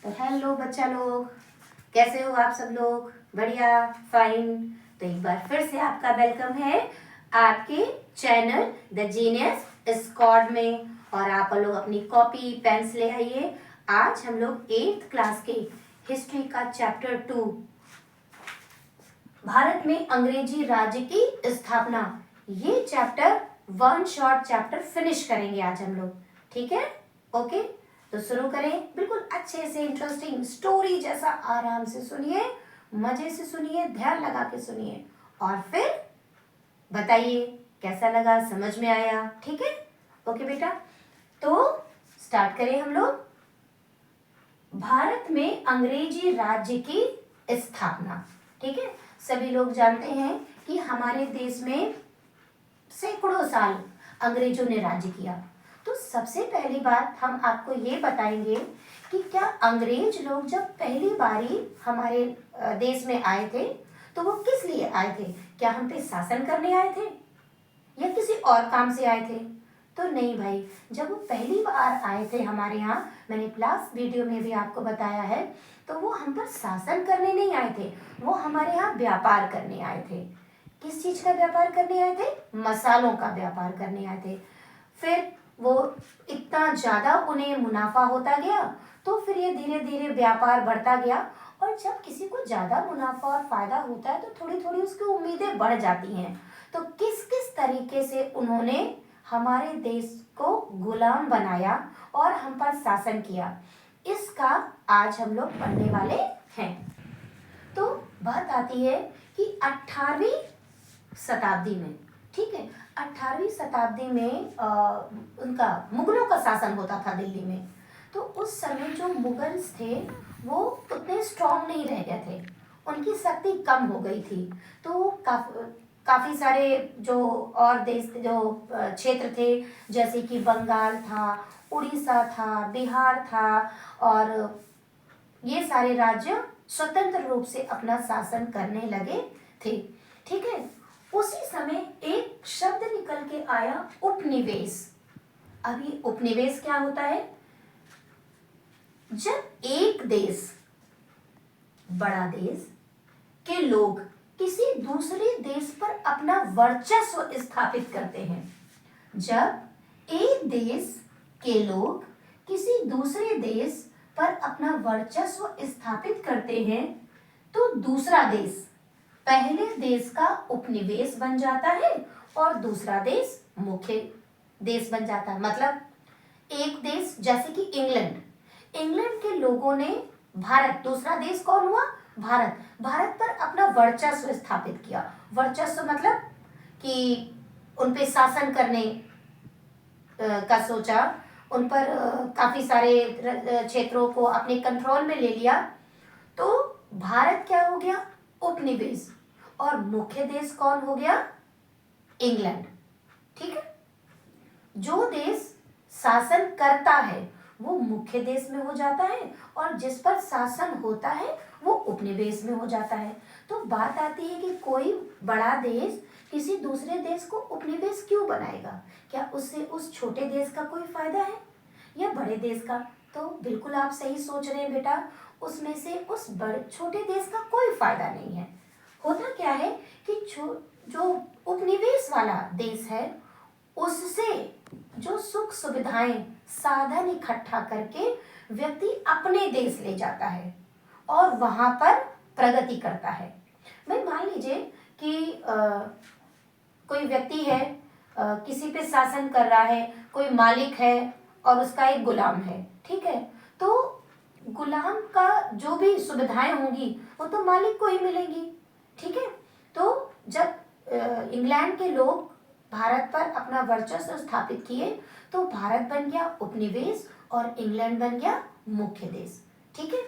तो हेलो बच्चा लोग, कैसे हो आप सब लोग? बढ़िया, फाइन। तो एक बार फिर से आपका वेलकम है आपके चैनल द जीनियस स्क्वाड में। और आप लोग अपनी कॉपी पेन्स ले आइए। आज हम लोग 8th क्लास के हिस्ट्री का चैप्टर 2 भारत में अंग्रेजी राज्य की स्थापना, ये chapter one short chapter finish करेंगे आज हम लोग। ठीक है, ओके। तो शुरू करें। बिल्कुल अच्छे से इंटरेस्टिंग स्टोरी जैसा आराम से सुनिए, मजे से सुनिए, ध्यान लगा के सुनिए और फिर बताइए कैसा लगा, समझ में आया? ठीक है, ओके बेटा। तो स्टार्ट करें हम लोग। भारत में अंग्रेजी राज्य की स्थापना। ठीक है, सभी लोग जानते हैं कि हमारे देश में सैकड़ों साल अंग्रेजों ने राज्य किया। तो सबसे पहली बात हम आपको ये बताएंगे कि क्या अंग्रेज लोग जब पहली बारी हमारे देश में आए थे तो वो किस लिए आए थे? क्या हम पे शासन करने आए थे या किसी और काम से आए थे? तो नहीं भाई, जब वो पहली बार आए थे हमारे यहाँ, मैंने लास्ट वीडियो में भी आपको बताया है, तो वो हम पर शासन करने नहीं आए थे, वो हमारे यहाँ व्यापार करने आए थे। किस चीज का व्यापार करने आए थे? मसालों का व्यापार करने आए थे। फिर वो इतना ज्यादा उन्हें मुनाफा होता गया तो फिर ये धीरे धीरे व्यापार बढ़ता गया। और जब किसी को ज्यादा मुनाफा और फायदा होता है तो थोड़ी थोड़ी उसकी उम्मीदें बढ़ जाती हैं। तो किस किस तरीके से उन्होंने हमारे देश को गुलाम बनाया और हम पर शासन किया, इसका आज हम लोग पढ़ने वाले हैं। तो बात आती है कि 18वीं शताब्दी में, ठीक है, 18वीं शताब्दी में उनका मुगलों का शासन होता था दिल्ली में। तो उस समय जो मुगल्स थे वो उतने स्ट्रांग नहीं रह गए थे, उनकी शक्ति कम हो गई थी। तो काफ़ी सारे जो और देश जो क्षेत्र थे, जैसे कि बंगाल था, उड़ीसा था, बिहार था, और ये सारे राज्य स्वतंत्र रूप से अपना शासन करने लगे थे। ठीक है, उसी समय एक शब्द निकल के आया, उपनिवेश। अब ये उपनिवेश क्या होता है? जब एक देश, बड़ा देश के लोग किसी दूसरे देश पर अपना वर्चस्व स्थापित करते हैं। जब एक देश के लोग किसी दूसरे देश पर अपना वर्चस्व स्थापित करते हैं तो दूसरा देश पहले देश का उपनिवेश बन जाता है और दूसरा देश मुख्य देश बन जाता है। मतलब एक देश जैसे कि इंग्लैंड, इंग्लैंड के लोगों ने भारत, दूसरा देश कौन हुआ? भारत, भारत पर अपना वर्चस्व स्थापित किया। वर्चस्व मतलब कि उन पे शासन करने का सोचा, उन पर काफी सारे क्षेत्रों को अपने कंट्रोल में ले लिया। तो भारत क्या हो गया? उपनिवेश। और मुख्य देश कौन हो गया? इंग्लैंड। ठीक है, जो देश शासन करता है वो मुख्य देश में हो जाता है और जिस पर शासन होता है वो उपनिवेश में हो जाता है। तो बात आती है कि कोई बड़ा देश किसी दूसरे देश को उपनिवेश क्यों बनाएगा? क्या उससे उस छोटे देश का कोई फायदा है या बड़े देश का? तो बिल्कुल आप सही सोच रहे हैं बेटा, उसमें से उस बड़े छोटे देश का कोई फायदा नहीं है। होता क्या है कि जो उपनिवेश वाला देश है उससे जो सुख सुविधाएं, साधन इकट्ठा करके व्यक्ति अपने देश ले जाता है और वहां पर प्रगति करता है। मैं मान लीजिए कि कोई व्यक्ति है, किसी पे शासन कर रहा है, कोई मालिक है और उसका एक गुलाम है। ठीक है, तो गुलाम का जो भी सुविधाएं होंगी वो तो मालिक को ही मिलेंगी। ठीक है, तो जब इंग्लैंड के लोग भारत पर अपना वर्चस्व स्थापित किए तो भारत बन गया उपनिवेश और इंग्लैंड बन गया मुख्य देश। ठीक है,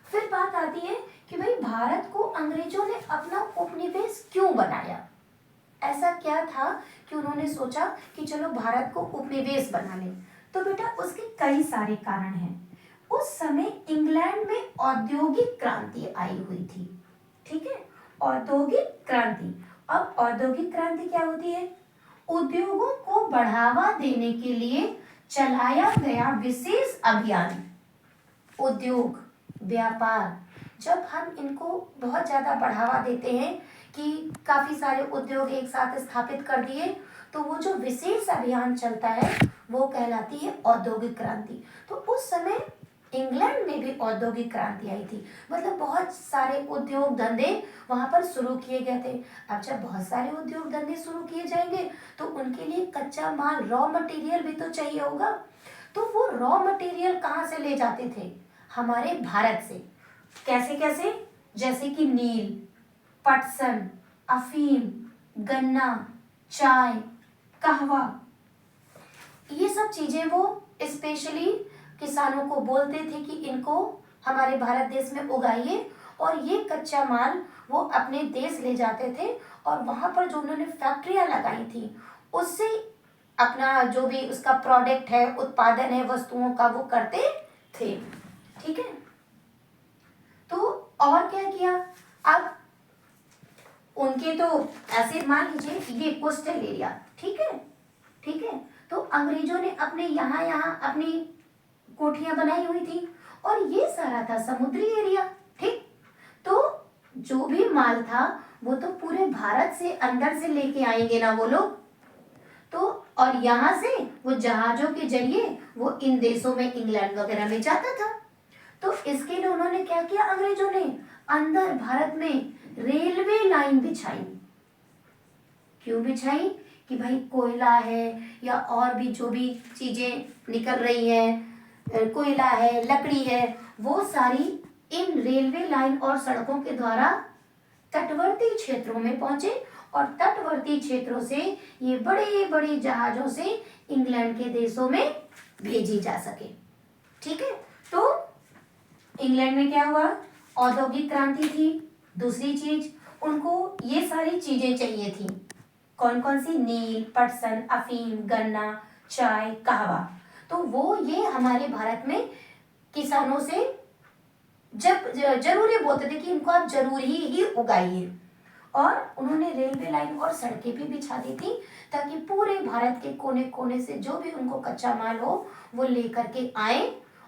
फिर बात आती है कि भाई भारत को अंग्रेजों ने अपना उपनिवेश क्यों बनाया? ऐसा क्या था कि उन्होंने सोचा कि चलो भारत को उपनिवेश बना लें? तो बेटा उसके कई सारे कारण हैं। उस समय इंग्लैंड में औद्योगिक क्रांति आई हुई थी। ठीक है, औद्योगिक क्रांति। अब औद्योगिक क्रांति क्या होती है? उद्योगों को बढ़ावा देने के लिए चलाया गया विशेष अभियान। उद्योग, व्यापार, जब हम इनको बहुत ज़्यादा बढ़ावा देते हैं कि काफ़ी सारे उद्योग एक साथ स्थापित कर दिए, तो वो जो विशेष अभियान चलता है वो कहलाती है औद्योगिक क्रांति। तो उस समय इंग्लैंड में भी औद्योगिक क्रांति आई थी, मतलब बहुत सारे उद्योग धंधे वहां पर शुरू किए गए थे। अब जब बहुत सारे उद्योग धंधे शुरू किए जाएंगे तो उनके लिए कच्चा माल, रॉ मटेरियल भी तो चाहिए होगा। तो वो रॉ मटेरियल कहाँ से ले जाते थे? हमारे भारत से। कैसे कैसे? जैसे कि नील, पटसन, अफीम, गन्ना, चाय, कहवा, ये सब चीजें वो स्पेशली किसानों को बोलते थे कि इनको हमारे भारत देश में उगाइए, और ये कच्चा माल वो अपने देश ले जाते थे और वहां पर जो उन्होंने फैक्ट्रियां लगाई थी उससे अपना जो भी उसका प्रोडक्ट है, उत्पादन है वस्तुओं का, वो करते थे। ठीक है। तो और क्या किया? अब उनके तो ऐसे मान लीजिए ये कोस्टल एरिया, ठीक है, ठीक है, तो अंग्रेजों ने अपने यहाँ यहाँ अपनी कोठियां बनाई हुई थी और ये सारा था समुद्री एरिया। ठीक। तो जो भी माल था वो तो पूरे भारत से अंदर से लेके आएंगे ना वो लोग, तो और यहाँ से वो जहाजों के जरिए वो इन देशों में, इंग्लैंड वगैरह में जाता था। तो इसके लिए उन्होंने क्या किया? अंग्रेजों ने अंदर भारत में रेलवे लाइन बिछाई। क्यों बिछाई? कि भाई कोयला है या और भी जो भी चीजें निकल रही हैं, कोयला है, लकड़ी है, वो सारी इन रेलवे लाइन और सड़कों के द्वारा तटवर्ती क्षेत्रों में पहुंचे और तटवर्ती क्षेत्रों से ये बड़े बड़े जहाजों से इंग्लैंड के देशों में भेजी जा सके। ठीक है। तो इंग्लैंड में क्या हुआ? औद्योगिक क्रांति थी। दूसरी चीज, उनको ये सारी चीजें चाहिए थी। कौन कौन सी? नील, पटसन, अफीम, गन्ना, चाय, कहवा। तो वो ये हमारे भारत में किसानों से जब जरूरी बोलते थे कि इनको आप जरूर ही उगाइए, और उन्होंने रेलवे लाइन और सड़कें भी बिछा दी थी ताकि पूरे भारत के कोने कोने से जो भी उनको कच्चा माल हो वो लेकर के आए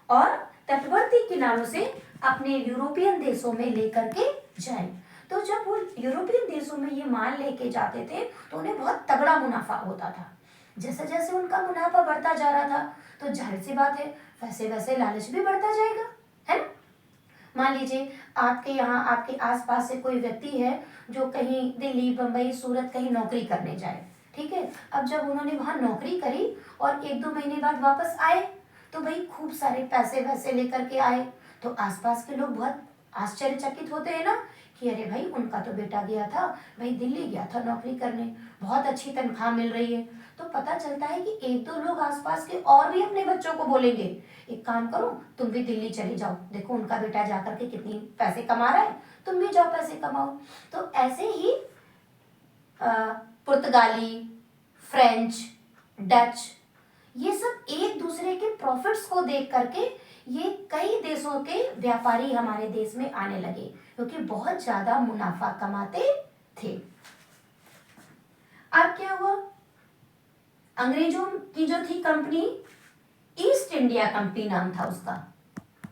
और तटवर्ती किनारों से अपने यूरोपियन देशों में लेकर के जाए। तो जब वो यूरोपियन देशों में ये माल लेके जाते थे तो उन्हें बहुत तगड़ा मुनाफा होता था। जैसे जैसे उनका मुनाफा बढ़ता जा रहा था तो जाहिर सी बात है वैसे वैसे लालच भी बढ़ता जाएगा, है ना। मान लीजिए आपके यहाँ, आपके आसपास से कोई व्यक्ति है जो कहीं दिल्ली, बम्बई, सूरत कहीं नौकरी करने जाए। ठीक है। अब जब उन्होंने वहां नौकरी करी और 1-2 महीने बाद वापस आए तो भाई खूब सारे पैसे वैसे लेकर के आए, तो आसपास के लोग बहुत आश्चर्यचकित होते हैं ना कि अरे भाई उनका तो बेटा गया था, भाई दिल्ली गया था नौकरी करने, बहुत अच्छी तनख्वाह मिल रही है। तो पता चलता है कि 1-2 लोग आसपास के और भी अपने बच्चों को बोलेंगे एक काम करो तुम भी दिल्ली चले जाओ, देखो उनका बेटा जाकर के कितनी पैसे कमा रहा है, तुम भी जाओ पैसे कमाओ। तो ऐसे ही पुर्तगाली, फ्रेंच, डच, ये सब एक दूसरे के प्रॉफिट्स को देख करके ये कई देशों के व्यापारी हमारे देश में आने लगे क्योंकि बहुत ज्यादा मुनाफा कमाते थे। अब क्या हुआ? अंग्रेजों की जो थी कंपनी, ईस्ट इंडिया कंपनी नाम था उसका।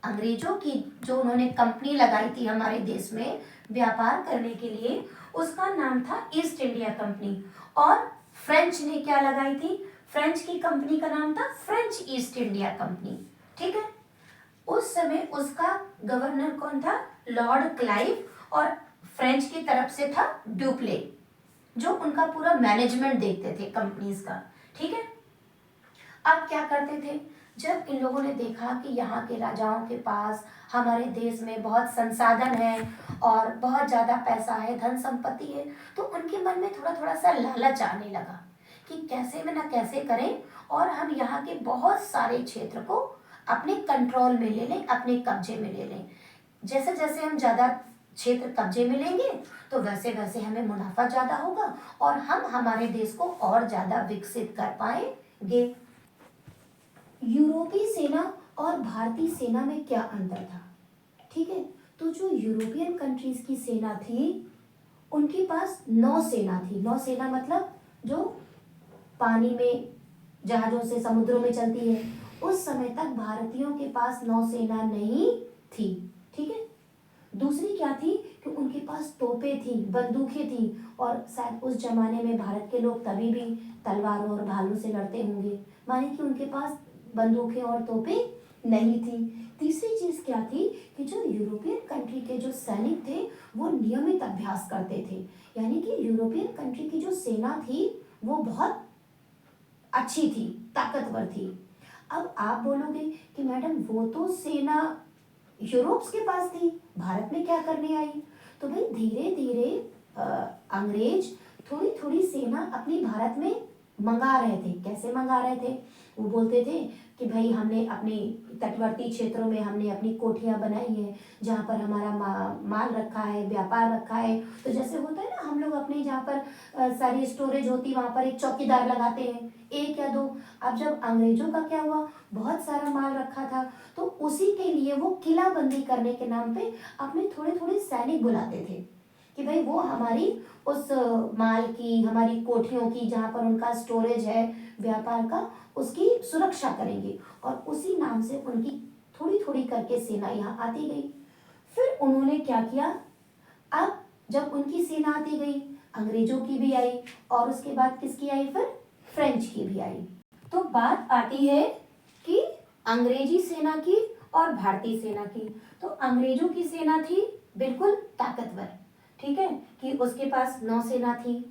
अंग्रेजों की जो उन्होंने कंपनी लगाई थी हमारे देश में व्यापार करने के लिए, उसका नाम था ईस्ट इंडिया कंपनी। और फ्रेंच ने क्या लगाई थी? फ्रेंच की कंपनी का नाम था फ्रेंच ईस्ट इंडिया कंपनी। ठीक है। उस समय उसका गवर्नर कौन था? लॉर्ड क्लाइव, और फ्रेंच की तरफ से था ड्यूप्ले, जो उनका पूरा मैनेजमेंट देखते थे कंपनीज का। ठीक है। अब क्या करते थे? जब इन लोगों ने देखा कि यहाँ के राजाओं के पास हमारे देश में बहुत संसाधन है और बहुत ज़्यादा पैसा है, धन संपत्ति है, तो उनके मन में थोड़ा थोड़ा सा लालच आने लगा कि कैसे में ना कैसे करें और हम यहाँ के बहुत सारे क्षेत्र को अपने कंट्रोल में ले लें, अपने कब्जे में ले लें। जैसे जैसे हम ज़्यादा क्षेत्र कब्जे में लेंगे तो वैसे वैसे हमें मुनाफा ज़्यादा होगा और हम हमारे देश को और ज़्यादा विकसित कर पाएंगे। यूरोपीय सेना और भारतीय सेना में क्या अंतर था? ठीक है। तो जो यूरोपियन कंट्रीज की सेना थी उनके पास नौसेना थी। नौसेना मतलब जो पानी में जहाजों से समुद्रों में चलती है, उस समय तक भारतीयों के पास नौसेना नहीं थी। ठीक है। दूसरी क्या थी कि उनके पास तोपें थी, बंदूकें थी, और शायद उस जमाने में भारत के लोग तभी भी तलवारों और भालों से लड़ते होंगे, माने कि उनके पास बंदूकें और तोपें नहीं थी। तीसरी चीज क्या थी कि जो यूरोपियन कंट्री के जो सैनिक थे वो नियमित अभ्यास करते थे, यानी कि यूरोपियन कंट्री की जो सेना थी वो बहुत अच्छी थी, ताकतवर थी। अब आप बोलोगे कि मैडम वो तो सेना यूरोप के पास थी, भारत में क्या करने आई? तो भाई धीरे धीरे अंग्रेज थोड़ी थोड़ी सेना अपनी भारत में मंगा रहे थे। कैसे मंगा रहे थे? वो बोलते थे कि भाई हमने अपने तटवर्ती क्षेत्रों में हमने अपनी कोठियां बनाई है जहाँ पर हमारा माल रखा है, व्यापार रखा है। तो जैसे होता है ना, हम लोग अपने जहाँ पर सारी स्टोरेज होती है वहाँ पर एक चौकीदार लगाते हैं, एक या दो। अब जब अंग्रेजों का क्या हुआ, बहुत सारा माल रखा था, तो उसी के लिए वो किलाबंदी करने के नाम पे अपने थोड़े थोड़े सैनिक बुलाते थे कि भाई वो हमारी उस माल की, हमारी कोठियों की, जहाँ पर उनका स्टोरेज है व्यापार का, उसकी सुरक्षा करेंगे। और उसी नाम से उनकी थोड़ी थोड़ी करके सेना यहाँ आती गई। फिर उन्होंने क्या किया, अब जब उनकी सेना आती गई, अंग्रेजों की भी आई और उसके बाद किसकी आई, फिर फ्रेंच की भी आई। तो बात आती है कि अंग्रेजी सेना की और भारतीय सेना की। तो अंग्रेजों की सेना थी बिल्कुल ताकतवर, ठीक है, कि उसके पास नौसेना थी,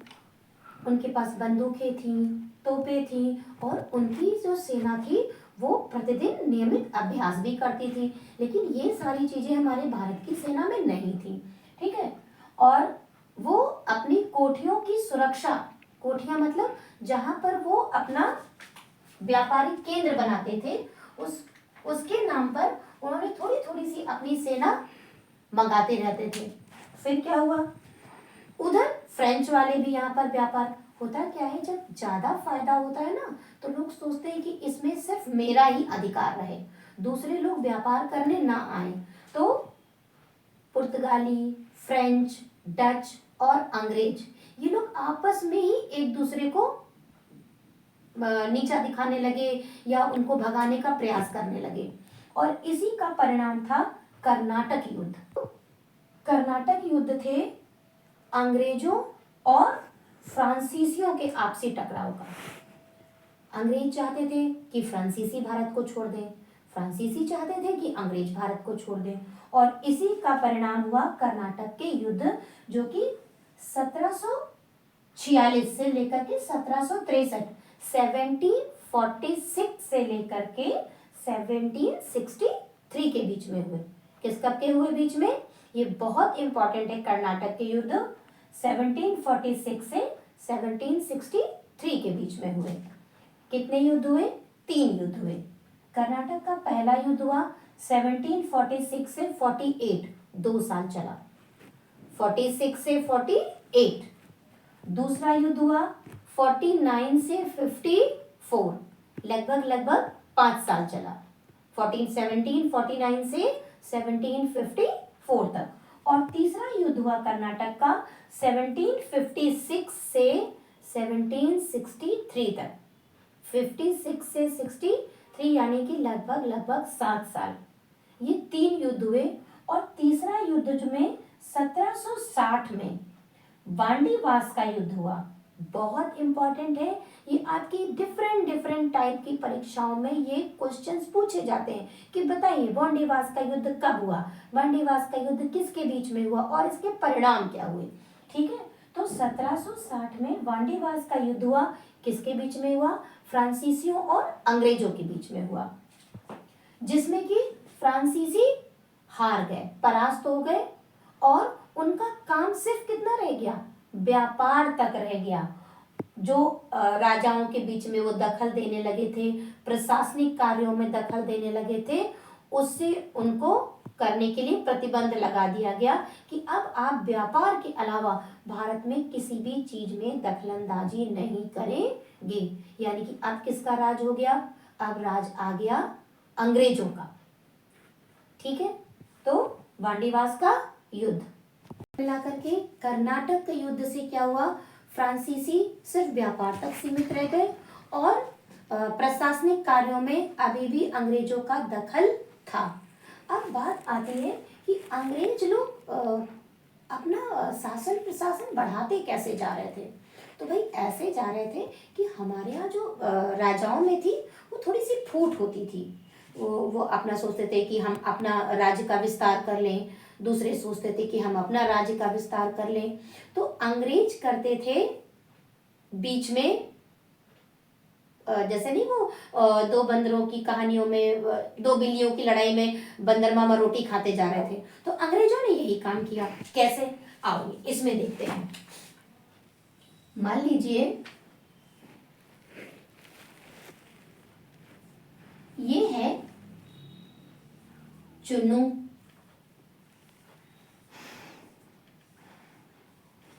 उनके पास बंदूकें थी, तोपें थी, और उनकी जो सेना थी वो प्रतिदिन नियमित अभ्यास भी करती थी। लेकिन ये सारी चीजें हमारे भारत की सेना में नहीं थी, ठीक है। और वो अपनी कोठियों की सुरक्षा, कोठियां मतलब जहां पर वो अपना व्यापारिक केंद्र बनाते थे, उसके नाम पर उन्होंने थोड़ी थोड़ी सी अपनी सेना मंगाते रहते थे। फिर क्या हुआ, उधर फ्रेंच वाले भी यहाँ पर व्यापार, होता क्या है जब ज्यादा फायदा होता है ना तो लोग सोचते हैं कि इसमें सिर्फ मेरा ही अधिकार रहे, दूसरे लोग व्यापार करने ना आए। तो पुर्तगाली, फ्रेंच, डच और अंग्रेज, ये लोग आपस में ही एक दूसरे को नीचा दिखाने लगे या उनको भगाने का प्रयास करने लगे। और इसी का परिणाम था कर्नाटक युद्ध। कर्नाटक युद्ध थे अंग्रेजों और फ्रांसीसियों के आपसी टकराव का। अंग्रेज चाहते थे कि फ्रांसीसी भारत को छोड़ दें, फ्रांसीसी चाहते थे कि अंग्रेज भारत को छोड़ दें, और इसी का परिणाम हुआ कर्नाटक के युद्ध, जो कि 1746 से लेकर के 1763, 1746 से लेकर के 1763 के बीच में हुए। किस कब के हुए बीच में, ये बहुत इंपॉर्टेंट है। कर्नाटक के युद्ध 1746 से 1763 के बीच में हुए। कितने युद्ध हुए, 3 युद्ध हुए। कर्नाटक का पहला युद्ध हुआ 1746 से 48, 2 साल चला, 46 से 48। दूसरा युद्ध हुआ 49 से 54, लगभग 5 साल चला, 1749 से 1754 तक। और तीसरा युद्ध हुआ कर्नाटक का 1756 से 1763 तक, 56 से 63, यानी कि लगभग 7 साल। ये 3 युद्ध हुए। और तीसरा युद्ध जो में 1760 में वांडीवास का युद्ध हुआ, बहुत इंपॉर्टेंट है। ये आपकी डिफरेंट टाइप की परीक्षाओं में ये क्वेश्चंस पूछे जाते हैं कि बताइए वांडीवास का युद्ध कब हुआ, वांडीवास का युद्ध किसके बीच में हुआ और इसके परिणाम क्या हुए, ठीक है। तो 1760 में वांडीवास का युद्ध हुआ, किसके बीच में हुआ, फ्रांसीसियों और अंग्रेजों के बीच में हुआ, जिसमें कि फ्रांसीसी हार गए, परास्त हो गए, और उनका काम सिर्फ कितना रह गया, व्यापार तक रह गया। जो राजाओं के बीच में वो दखल देने लगे थे, प्रशासनिक कार्यों में दखल देने लगे थे, उससे उनको करने के लिए प्रतिबंध लगा दिया गया कि अब आप व्यापार के अलावा भारत में किसी भी चीज में दखलंदाजी नहीं करेंगे। यानी कि अब किसका राज हो गया, अब राज आ गया अंग्रेजों का, ठीक है। तो वांडीवास का युद्ध मिलाकर के कर्नाटक के युद्ध से क्या हुआ, फ्रांसीसी सिर्फ व्यापार तक सीमित रह गए और प्रशासनिक कार्यों में अभी भी अंग्रेजों का दखल था। अब बात आती है कि अंग्रेज लोग अपना शासन प्रशासन बढ़ाते कैसे जा रहे थे। तो भाई ऐसे जा रहे थे कि हमारे यहाँ जो राजाओं में थी वो थोड़ी सी फूट होती थी। वो अपना सोचते थे कि हम अपना राज्य का विस्तार कर लें, दूसरे सोचते थे कि हम अपना राज्य का विस्तार कर लें। तो अंग्रेज करते थे बीच में जैसे नहीं वो दो बंदरों की कहानियों में, दो बिल्लियों की लड़ाई में बंदर मामा रोटी खाते जा रहे थे, तो अंग्रेजों ने यही काम किया। कैसे, आओ इसमें देखते हैं। मान लीजिए ये है चुन्नू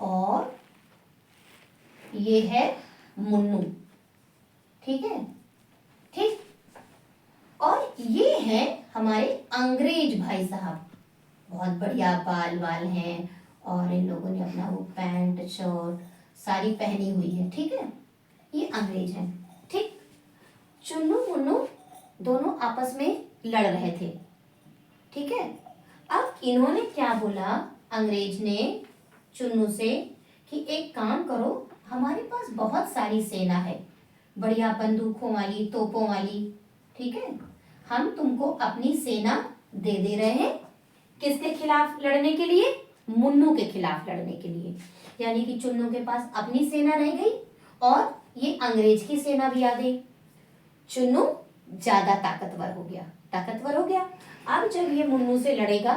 और ये है मुन्नू, ठीक है, ठीक। और ये है हमारे अंग्रेज भाई साहब, बहुत बढ़िया बाल बाल हैं और इन लोगों ने अपना वो पैंट शर्ट सारी पहनी हुई है, ठीक है, ये अंग्रेज हैं, ठीक। चुन्नू मुन्नू दोनों आपस में लड़ रहे थे, ठीक है। अब इन्होंने क्या बोला, अंग्रेज ने चुन्नू से कि एक काम करो, हमारे पास बहुत सारी सेना है, बढ़िया बंदूकों वाली, तोपों वाली, ठीक है, हम तुमको अपनी सेना दे रहे हैं। किसके खिलाफ लड़ने के लिए? मुन्नू के खिलाफ लड़ने के लिए। यानी कि चुन्नू के पास अपनी सेना रह गई और ये अंग्रेज की सेना भी आ गई। चुन्नू ज्यादा ताकतवर हो गया। अब जब ये मुन्नू से लड़ेगा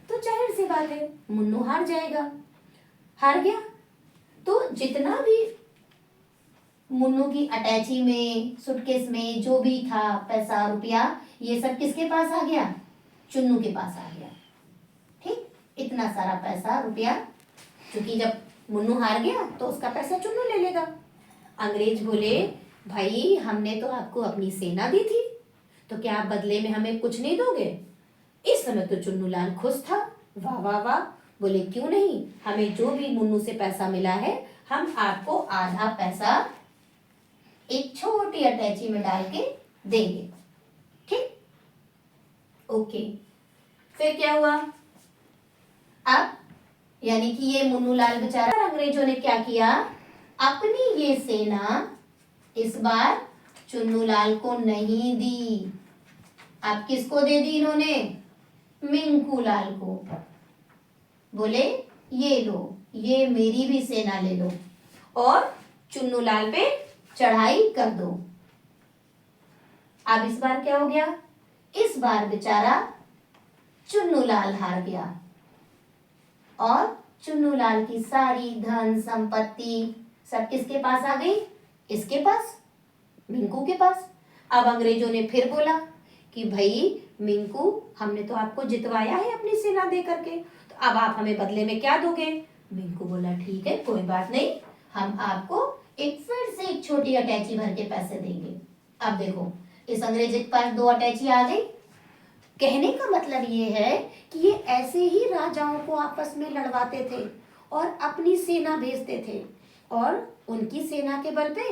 तो जाहिर सी बात है मुन्नू हार जाएगा। हार गया तो जितना भी मुन्नू की अटैची में, सूटकेस में जो भी था पैसा रुपया, ये सब किसके पास आ गया? चुन्नू के पास आ गया, ठीक। इतना सारा पैसा रुपया, क्योंकि जब मुन्नू हार गया तो उसका पैसा चुन्नू ले लेगा। अंग्रेज बोले, भाई हमने तो आपको अपनी सेना दी थी, तो क्या आप बदले में हमें कुछ नहीं दोगे? इस समय तो चुन्नू लाल खुश था, वाह वाह वाह, बोले क्यों नहीं, हमें जो भी मुन्नू से पैसा मिला है हम आपको आधा पैसा एक छोटी अटैची में डाल के देंगे, ठीक, ओके। फिर क्या हुआ? अब यानी कि ये मुन्नू लाल बेचारा, अंग्रेजों ने क्या किया, अपनी ये सेना इस बार चुन्नू लाल को नहीं दी। अब किसको दे दी इन्होंने? मिंकू लाल को। बोले ये लो, ये मेरी भी सेना ले लो और चुन्नू लाल पे चढ़ाई कर दो। अब इस बार क्या हो गया? इस बार बेचारा चुन्नू लाल हार गया और चुन्नू लाल की सारी धन संपत्ति सब किसके पास आ गई? इसके पास, मिंकू के पास। अब अंग्रेजों ने फिर बोला कि भाई मिंकू, हमने तो आपको जितवाया है अपनी सेना दे करके, तो अब आप हमें बदले में क्या दोगे? मिंकू बोला ठीक है, कोई बात नहीं, हम आपको फिर से एक छोटी अटैची भर के पैसे देंगे। अब देखो इस अंग्रेज के पास 2 अटैची आ गई। कहने का मतलब ये है कि ये ऐसे ही राजाओं को आपस में लड़वाते थे और अपनी सेना भेजते थे और उनकी सेना के बल पे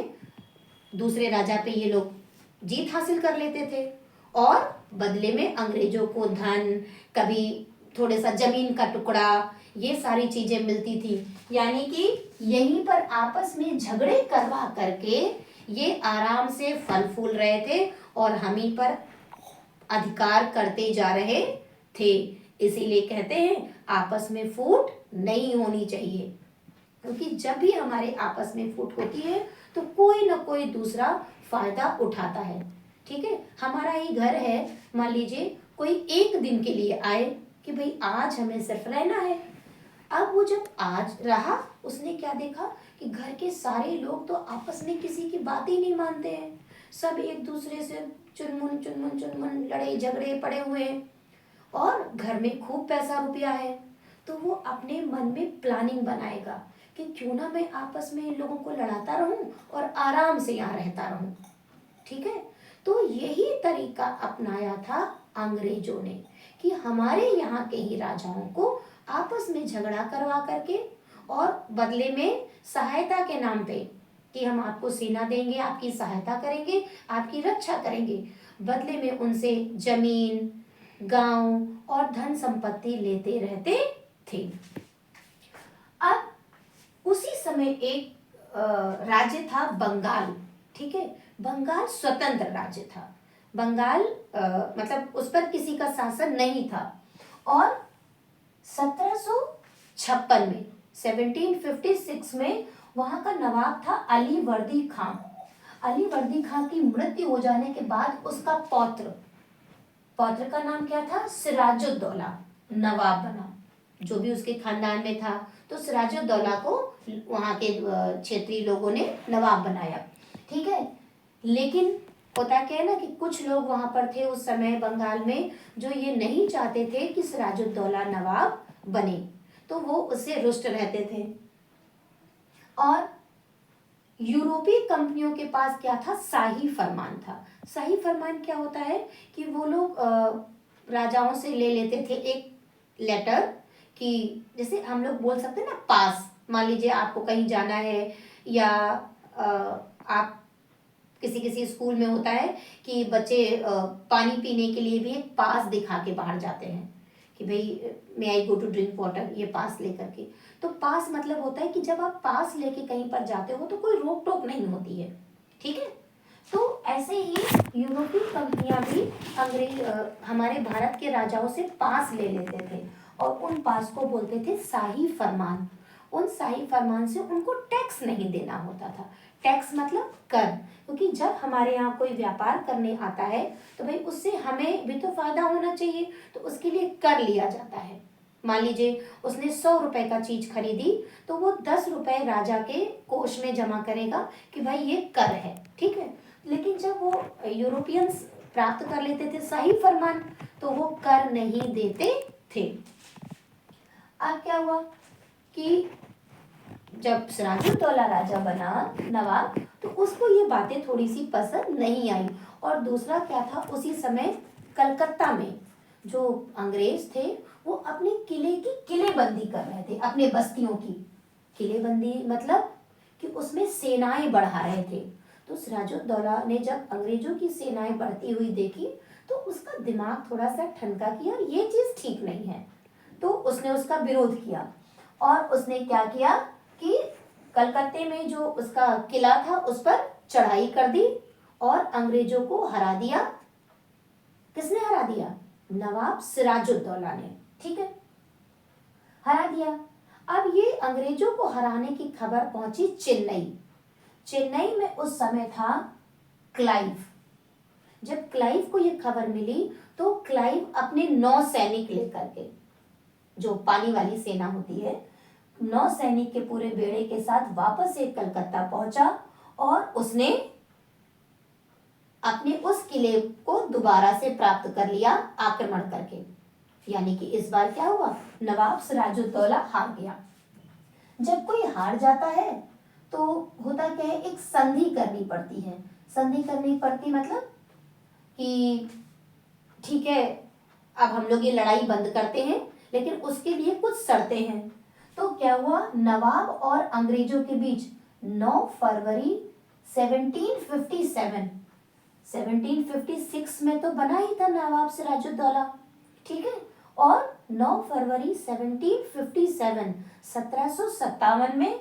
दूसरे राजा पे ये लोग जीत हासिल कर लेते थे और बदले में अंग्रेजों को धन, कभी थोड़े सा जमीन का टुकड़ा, ये सारी चीजें मिलती थी। यानी कि यहीं पर आपस में झगड़े करवा करके ये आराम से फल फूल रहे थे और हम ही पर अधिकार करते जा रहे थे। इसीलिए कहते हैं आपस में फूट नहीं होनी चाहिए, क्योंकि जब भी हमारे आपस में फूट होती है तो कोई ना कोई दूसरा फायदा उठाता है, ठीक है। हमारा ही घर है, मान लीजिए कोई एक दिन के लिए आए कि भाई आज हमें सिर्फ रहना है। अब वो जब आज रहा, उसने क्या देखा कि घर के सारे लोग तो आपस में किसी की बात ही नहीं मानते हैं, सब एक दूसरे से चुनमुन चुनमुन चुनमुन लड़े झगड़े पड़े हुए हैं और घर में खूब पैसा रुपया है। तो वो अपने मन में प्लानिंग बनाएगा कि क्यों ना मैं आपस में इन लोगों को लड़ाता रहूं और आराम से यहाँ रहता रहूं, ठीक है। तो यही तरीका अपनाया था अंग्रेजों ने कि हमारे यहाँ के ही राजाओं को आपस में झगड़ा करवा करके और बदले में सहायता के नाम पे कि हम आपको सेना देंगे, आपकी सहायता करेंगे, आपकी रक्षा करेंगे। बदले में उनसे जमीन, गांव और धन संपत्ति लेते रहते थे। अब उसी समय एक राज्य था बंगाल। ठीक है, बंगाल स्वतंत्र राज्य था। बंगाल मतलब उस पर किसी का शासन नहीं था। और 1756 में 1756 में वहां का नवाब था अली वर्दी खां। अली वर्दी खां की मृत्यु हो जाने के बाद उसका पौत्र का नाम क्या था? सिराजुद्दौला नवाब बना। जो भी उसके खानदान में था, तो सिराजुद्दौला को वहां के क्षेत्रीय लोगों ने नवाब बनाया। ठीक है, लेकिन होता क्या है ना कि कुछ लोग वहां पर थे उस समय बंगाल में जो ये नहीं चाहते थे कि सिराजुद्दौला नवाब बने, तो वो उससे रुष्ट रहते थे। और यूरोपीय कंपनियों के पास क्या था? शाही फरमान था। शाही फरमान क्या होता है कि वो लोग राजाओं से ले लेते थे एक लेटर, कि जैसे हम लोग बोल सकते हैं ना पास। मान लीजिए आपको कहीं जाना है, या आप किसी किसी स्कूल में होता है कि बच्चे पानी पीने के लिए भी एक पास दिखा के बाहर जाते हैं कि भाई मे आई गो टू ड्रिंक वाटर, ये पास लेकर के। तो पास मतलब होता है कि जब आप पास लेके कहीं पर जाते हो तो कोई रोक टोक नहीं होती है। ठीक है, तो ऐसे ही यूरोपीय कंपनियां भी हमारे भारत के राजाओं से पास ले लेते थे, और उन पास को बोलते थे शाही फरमान। उन शाही फरमान से उनको टैक्स नहीं देना होता था। टैक्स मतलब कर, क्योंकि जब हमारे यहाँ कोई व्यापार करने आता है तो भाई उससे हमें भी तो फायदा होना चाहिए, तो उसके लिए कर लिया जाता है। मान लीजिए उसने 100 रुपए का चीज खरीदी, तो वो 10 रुपए राजा के कोष में जमा करेगा कि भाई ये कर है। ठीक है, लेकिन जब वो यूरोपियंस प्राप्त कर लेते थे शाही फरमान, तो वो कर नहीं देते थे। अब क्या हुआ कि जब सिराजुद्दौला राजा बना नवाब, तो उसको ये बातें थोड़ी सी पसंद नहीं आई। और दूसरा क्या था, उसी समय कलकत्ता में जो अंग्रेज थे वो अपने किले की किलेबंदी कर रहे थे, अपने बस्तियों की किलेबंदी मतलब कि उसमें सेनाएं बढ़ा रहे थे। तो सिराजुद्दौला ने जब अंग्रेजों की सेनाएं बढ़ती हुई देखी, तो उसका दिमाग थोड़ा सा ठनका कि यार ये चीज ठीक नहीं है। तो उसने उसका विरोध किया, और उसने क्या किया कि कलकत्ते में जो उसका किला था उस पर चढ़ाई कर दी और अंग्रेजों को हरा दिया। किसने हरा दिया? नवाब सिराजुद्दौला ने। ठीक है, हरा दिया। अब ये अंग्रेजों को हराने की खबर पहुंची चेन्नई। चेन्नई में उस समय था क्लाइव। जब क्लाइव को ये खबर मिली, तो क्लाइव अपने 9 सैनिक लेकर के, जो पानी वाली सेना होती है, 9 सैनिक के पूरे बेड़े के साथ वापस से कलकत्ता पहुंचा, और उसने अपने उस किले को दोबारा से प्राप्त कर लिया आक्रमण करके। यानी कि इस बार क्या हुआ, नवाब सिराजुद्दौला हार गया। जब कोई हार जाता है तो होता क्या है, एक संधि करनी पड़ती है। संधि करनी पड़ती मतलब कि ठीक है अब हम लोग ये लड़ाई बंद करते हैं, लेकिन उसके लिए कुछ शर्तें हैं। तो क्या हुआ, नवाब और अंग्रेजों के बीच 9 फरवरी 1756 में तो बना ही था नवाब सिराजुद्दौला। ठीक है, और 9 फरवरी 1757 में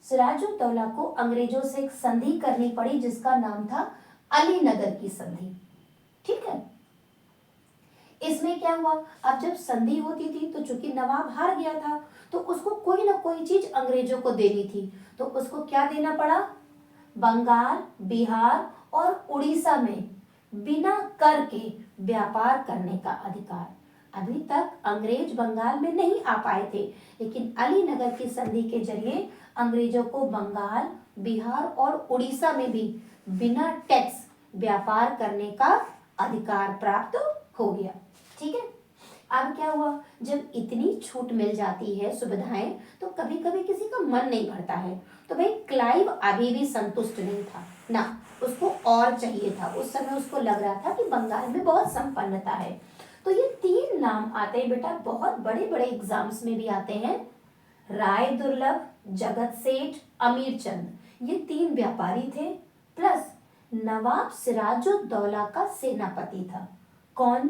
सिराजुद्दौला को अंग्रेजों से एक संधि करनी पड़ी, जिसका नाम था अलीनगर की संधि। ठीक है, इसमें क्या हुआ, अब जब संधि होती थी तो चूंकि नवाब हार गया था, तो उसको कोई ना कोई चीज अंग्रेजों को देनी थी। तो उसको क्या देना पड़ा, बंगाल, बिहार और उड़ीसा में बिना कर के व्यापार करने का अधिकार। अभी तक अंग्रेज बंगाल में नहीं आ पाए थे, लेकिन अलीनगर की संधि के जरिए अंग्रेजों को बंगाल, बिहार और उड़ीसा में भी बिना टैक्स व्यापार करने का अधिकार प्राप्त हो गया। ठीक है, अब क्या हुआ, जब इतनी छूट मिल जाती है, सुविधाएं, तो कभी कभी किसी का मन नहीं भरता है। तो भाई क्लाइव अभी भी संतुष्ट नहीं था ना, उसको और चाहिए था। उस समय उसको लग रहा था कि बंगाल में बहुत संपन्नता है। तो ये 3 नाम आते हैं बेटा, बहुत बड़े बड़े एग्जाम्स में भी आते हैं। राय दुर्लभ जगत सेठ, अमीर चंद, ये 3 व्यापारी थे, प्लस नवाब सिराजुद्दौला का सेनापति था। कौन?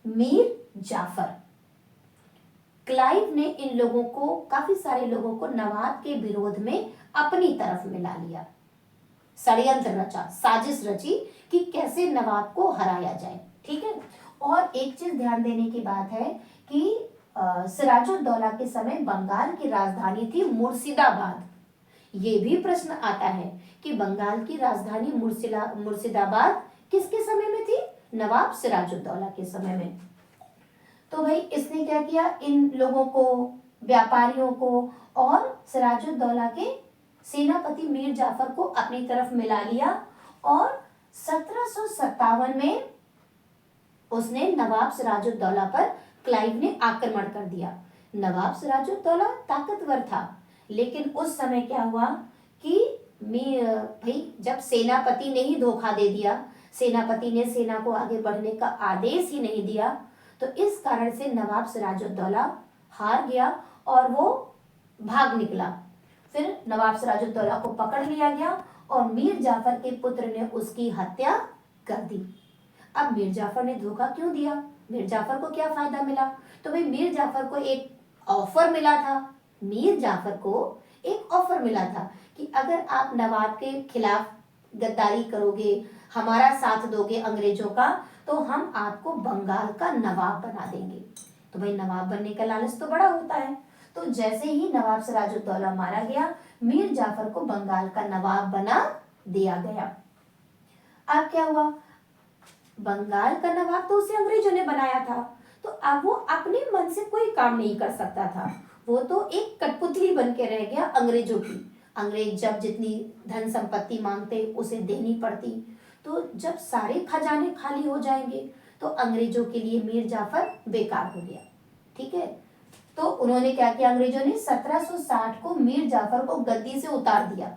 मीर जाफर। क्लाइव ने इन लोगों को, काफी सारे लोगों को नवाब के विरोध में अपनी तरफ मिला लिया। षड्यंत्र रचा, साजिश रची कि कैसे नवाब को हराया जाए। ठीक है। और एक चीज ध्यान देने की बात है कि सिराजुद्दौला के समय बंगाल की राजधानी थी मुर्शिदाबाद। ये भी प्रश्न आता है कि बंगाल की राजधानी मुर्शिदाबाद किसके समय में थी? नवाब सिराजुद्दौला के समय में। तो भाई इसने क्या किया, इन लोगों को, व्यापारियों को और सिराजुद्दौला के सेनापति मीर जाफर को अपनी तरफ मिला लिया और 1757 में उसने नवाब सिराजुद्दौला पर क्लाइव ने आक्रमण कर दिया। नवाब सिराजुद्दौला ताकतवर था, लेकिन उस समय क्या हुआ कि भाई जब सेनापति ने ही धोखा दे दिया, सेनापति ने सेना को आगे बढ़ने का आदेश ही नहीं दिया, तो इस कारण से नवाब सिराजुद्दौला हार गया और वो भाग निकला। फिर नवाब सिराजुद्दौला को पकड़ लिया गया और मीर जाफर के पुत्र ने उसकी हत्या कर दी। अब मीर जाफर ने धोखा क्यों दिया? मीर जाफर को क्या फायदा मिला? तो भाई मीर जाफर को एक ऑफर मिला था, मीर जाफर को एक ऑफर मिला था कि अगर आप नवाब के खिलाफ गद्दारी करोगे, हमारा साथ दोगे अंग्रेजों का, तो हम आपको बंगाल का नवाब बना देंगे। तो भाई नवाब बनने का लालच तो बड़ा होता है। तो जैसे ही नवाब सिराजुद्दौला मारा गया, मीर जाफर को बंगाल का नवाब बना दिया गया। अब क्या हुआ, बंगाल का नवाब तो उसे अंग्रेजों ने बनाया था, तो अब वो अपने मन से कोई काम नहीं कर सकता था, वो तो एक कठपुतली बन के रह गया अंग्रेजों की। अंग्रेज जब जितनी धन संपत्ति मांगते उसे देनी पड़ती, तो जब सारे खजाने खाली हो जाएंगे तो अंग्रेजों के लिए मीर जाफर बेकार हो गया। ठीक है। तो उन्होंने क्या किया, अंग्रेजों ने 1760 को मीर जाफर को गद्दी से उतार दिया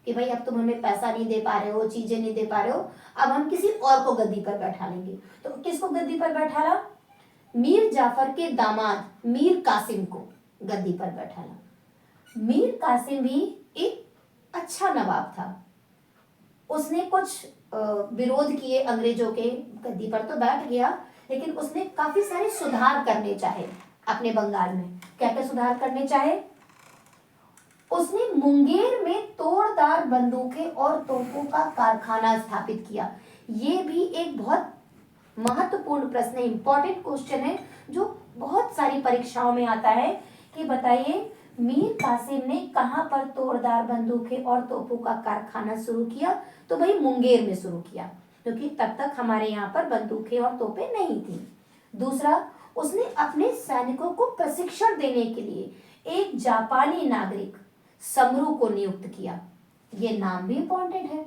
कि भाई अब तुम हमें पैसा नहीं दे पा रहे हो, चीजें नहीं दे पा रहे हो, अब हम किसी और को गद्दी पर बैठा लेंगे। तो किसको गद्दी पर बैठाला? मीर जाफर के दामाद मीर कासिम को गद्दी पर बैठाला। मीर कासिम भी एक अच्छा नवाब था, उसने कुछ विरोध किए अंग्रेजों के, गद्दी पर तो बैठ गया, लेकिन उसने काफी सारे सुधार करने चाहे अपने बंगाल में। क्या क्या सुधार करने चाहे? उसने मुंगेर में तोड़दार बंदूकें और तोपों का कारखाना स्थापित किया। ये भी एक बहुत महत्वपूर्ण प्रश्न है, इंपॉर्टेंट क्वेश्चन है, जो बहुत सारी परीक्षाओं में आता है कि बताइए मीर कासिम ने कहां पर तोड़दार बंदूकें और तोपों का कारखाना शुरू किया? तो भाई मुंगेर में शुरू किया, क्योंकि तब तक हमारे यहाँ पर बंदूकें और तोपें नहीं थी। दूसरा, उसने अपने सैनिकों को प्रशिक्षण देने के लिए एक जापानी नागरिक समरू को नियुक्त किया, ये नाम भी इंपॉर्टेंट है।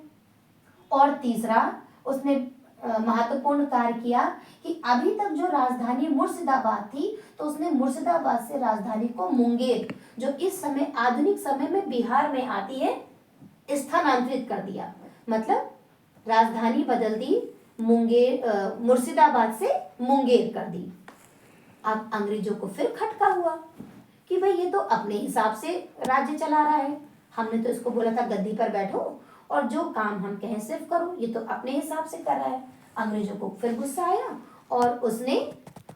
और तीसरा, उसने महत्वपूर्ण कार्य किया कि अभी तक जो राजधानी मुर्शिदाबाद थी, तो उसने मुर्शिदाबाद से राजधानी को मुंगेर, जो इस समय आधुनिक समय में बिहार में आती है, स्थानांतरित कर दिया। मतलब राजधानी बदल दी, मुंगेर, मुर्शिदाबाद से मुंगेर कर दी। अब अंग्रेजों को फिर खटका हुआ कि भाई ये तो अपने हिसाब से राज्य चला रहा है, हमने तो इसको बोला था गद्दी पर बैठो और जो काम हम कहें सिर्फ करो, ये तो अपने हिसाब से कर रहा है। अंग्रेजों को फिर गुस्सा आया और उसने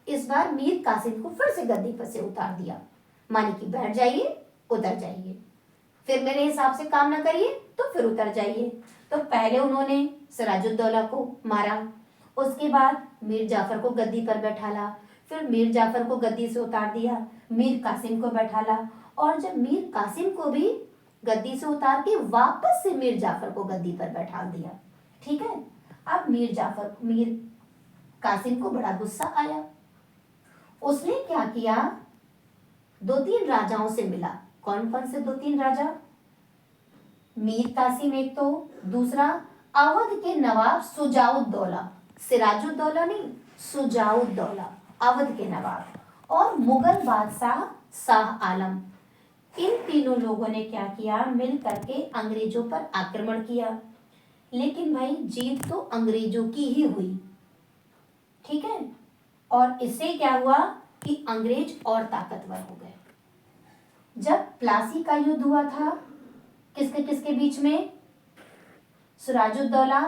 इस बार मीर कासिम को फिर से गद्दी पर से उतार दिया, मानी कि बैठ जाइए, उतर जाइए, फिर मेरे हिसाब से काम ना करिए तो फिर उतर जाइए। तो पहले उन्होंने सिराजुद्दौला को मारा, उसके बाद मीर जाफर को गद्दी पर बैठाला, फिर मीर जाफर को गद्दी से उतार दिया, मीर कासिम को बैठाला, और जब मीर कासिम को भी गद्दी से उतार के वापस से मीर जाफर को गद्दी पर बैठा दिया। ठीक है। अब मीर कासिम को बड़ा गुस्सा आया, उसने क्या किया, 2-3 राजाओं से मिला। कौन कौन से 2-3 राजा? मीर कासिम एक तो, दूसरा अवध के नवाब सुजाउद्दौला, सिराजुद्दौला नहीं, सुजाउद्दौला अवध के नवाब, और मुगल बादशाह शाह आलम। इन तीनों लोगों ने क्या किया, मिल करके अंग्रेजों पर आक्रमण किया। लेकिन भाई जीत तो अंग्रेजों की ही हुई। ठीक है। और इससे क्या हुआ कि अंग्रेज और ताकतवर हो गए। जब प्लासी का युद्ध हुआ था किसके किसके बीच में, सिराजुद्दौला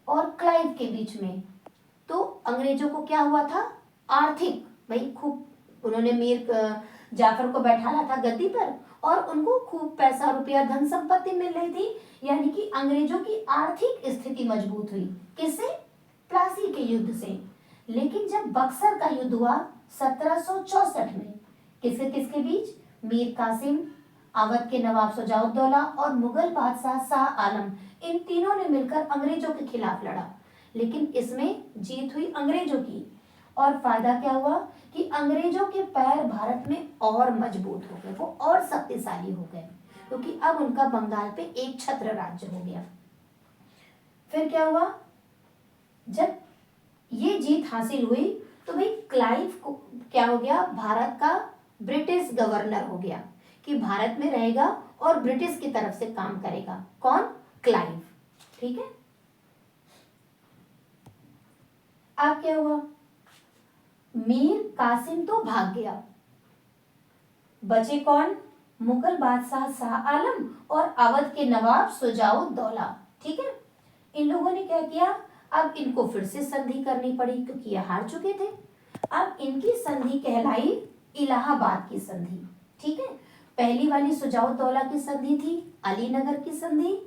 और क्लाइव के बीच में, तो अंग्रेजों को क्या हुआ था, आर्थिक, भाई खूब उन्होंने मीर जाफर को बैठाला था गद्दी पर और उनको खूब पैसा रुपया धन संपत्ति मिल रही थी, यानी कि अंग्रेजों की आर्थिक स्थिति मजबूत हुई किससे, प्लासी के युद्ध से। लेकिन जब बक्सर का युद्ध हुआ 1764 में किसके किसके बीच, मीर कासिम, अवध के नवाब शुजाउद्दौला और मुगल बादशाह शाह आलम, इन तीनों ने मिलकर अंग्रेजों के खिलाफ लड़ा। लेकिन इसमें जीत हुई अंग्रेजों की और फायदा क्या हुआ कि अंग्रेजों के पैर भारत में और मजबूत हो गए, वो और शक्तिशाली हो गए क्योंकि अब उनका बंगाल पे एक छत्र राज्य हो गया। फिर क्या हुआ, जब ये जीत हासिल हुई तो भाई क्लाइव को क्या हो गया, भारत का ब्रिटिश गवर्नर हो गया कि भारत में रहेगा और ब्रिटिश की तरफ से काम करेगा। कौन, क्लाइव। ठीक है, अब क्या हुआ, मीर कासिम तो भाग गया, बचे कौन, मुगल बादशाह शाह आलम और अवध के नवाब शुजाउद्दौला। ठीक है, इन लोगों ने क्या किया, अब इनको फिर से संधि करनी पड़ी क्योंकि ये हार चुके थे। अब इनकी संधि कहलाई इलाहाबाद की संधि। ठीक है, पहली वाली शुजाउद्दौला की संधि थी अलीनगर की संधि,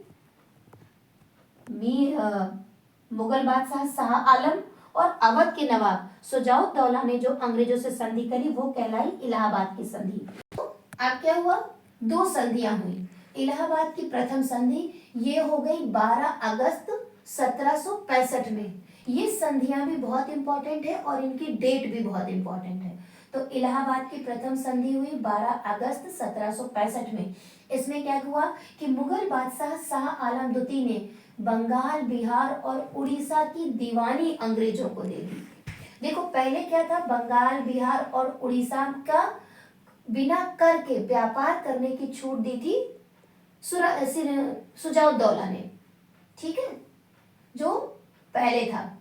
मुगल बादशाह शाह आलम और अवध के नवाब शुजाउद्दौला ने जो अंग्रेजों से संधि करी वो कहलाई इलाहाबाद की संधि। तो अब क्या हुआ, दो संधियां हुई। इलाहाबाद की प्रथम संधि ये हो गई 12 अगस्त 1765 में। ये संधियां भी बहुत इंपॉर्टेंट है और इनकी डेट भी बहुत इंपॉर्टेंट है। तो इलाहाबाद की प्रथम संधि हुई 12 अगस्त 1765 में। इसमें क्या हुआ कि मुगल बादशाह शाह आलम द्वितीय ने बंगाल, बिहार और उड़ीसा की दीवानी अंग्रेजों को दे दी। देखो पहले क्या था, बंगाल, बिहार और उड़ीसा का बिना कर के व्यापार करने की छूट दी थी शुजाउद्दौला ने। ठीक है, जो पहले था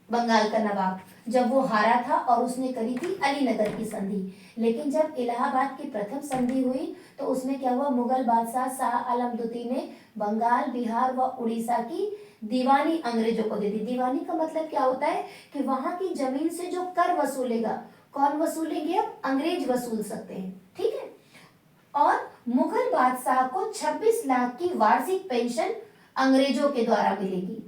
बंगाल का नवाब, जब वो हारा था और उसने करी थी अलीनगर की संधि। लेकिन जब इलाहाबाद की प्रथम संधि हुई तो उसमें क्या हुआ, मुगल बादशाह शाह आलम द्वितीय ने बंगाल, बिहार व उड़ीसा की दीवानी अंग्रेजों को दे दी। दीवानी का मतलब क्या होता है कि वहां की जमीन से जो कर वसूलेगा, कौन वसूलेंगे, अब अंग्रेज वसूल सकते हैं। ठीक है, और मुगल बादशाह को 26 लाख की वार्षिक पेंशन अंग्रेजों के द्वारा मिलेगी।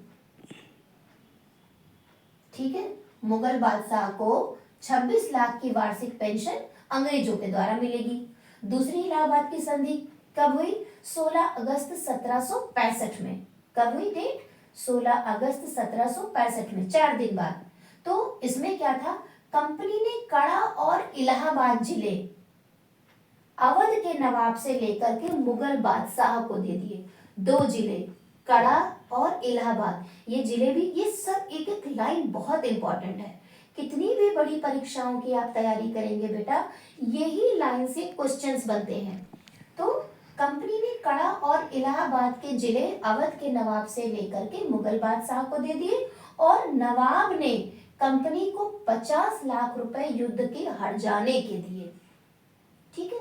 ठीक है, मुगल बादशाह को 26 लाख की वार्षिक पेंशन अंग्रेजों के द्वारा मिलेगी। दूसरी इलाहाबाद की संधि कब हुई, 16 अगस्त 1765 में। कब हुई डेट, 16 अगस्त 1765 में, 4 दिन बाद। तो इसमें क्या था, कंपनी ने कड़ा और इलाहाबाद जिले अवध के नवाब से लेकर के मुगल बादशाह को दे दिए। 2 जिले, कड़ा और इलाहाबाद, ये जिले भी, ये सब एक एक लाइन बहुत इंपॉर्टेंट है। कितनी भी बड़ी परीक्षाओं की आप तैयारी करेंगे बेटा, यही लाइन से क्वेश्चंस बनते हैं। तो कंपनी ने कड़ा और इलाहाबाद के जिले अवध के नवाब से लेकर के मुगल बादशाह को दे दिए और नवाब ने कंपनी को 50 लाख रुपए युद्ध के हार जाने के दिए। ठीक है,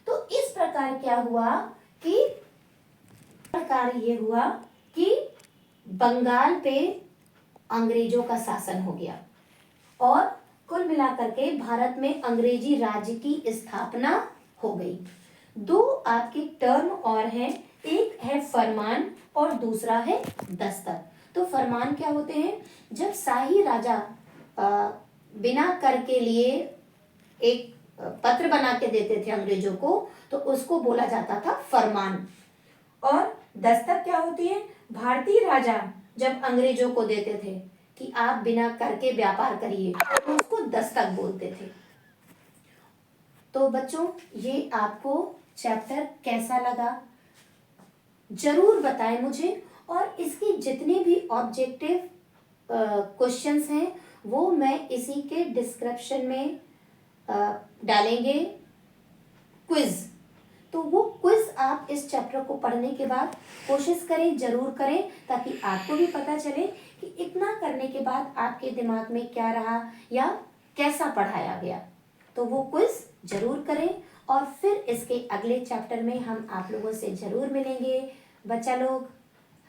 तो इस प्रकार क्या हुआ कि ये हुआ कि बंगाल पे अंग्रेजों का शासन हो गया और कुल मिलाकर के भारत में अंग्रेजी राज्य की स्थापना हो गई। 2 आपकी टर्म और हैं, एक है फरमान और दूसरा है दस्तक। तो फरमान क्या होते हैं, जब शाही राजा बिना कर के लिए एक पत्र बना के देते थे अंग्रेजों को, तो उसको बोला जाता था फरमान। और दस्तक क्या होती है, भारतीय राजा जब अंग्रेजों को देते थे कि आप बिना कर के व्यापार करिए, तो उसको दस्तक बोलते थे। तो बच्चों, ये आपको चैप्टर कैसा लगा जरूर बताएं मुझे, और इसकी जितने भी ऑब्जेक्टिव क्वेश्चंस हैं वो मैं इसी के डिस्क्रिप्शन में डालेंगे क्विज। तो वो क्विज आप इस चैप्टर को पढ़ने के बाद कोशिश करें, जरूर करें, ताकि आपको भी पता चले कि इतना करने के बाद आपके दिमाग में क्या रहा या कैसा पढ़ाया गया। तो वो क्विज जरूर करें और फिर इसके अगले चैप्टर में हम आप लोगों से जरूर मिलेंगे। बच्चा लोग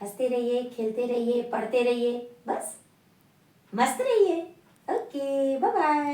हंसते रहिए, खेलते रहिए, पढ़ते रहिए, बस मस्त रहिए। Okay, bye bye.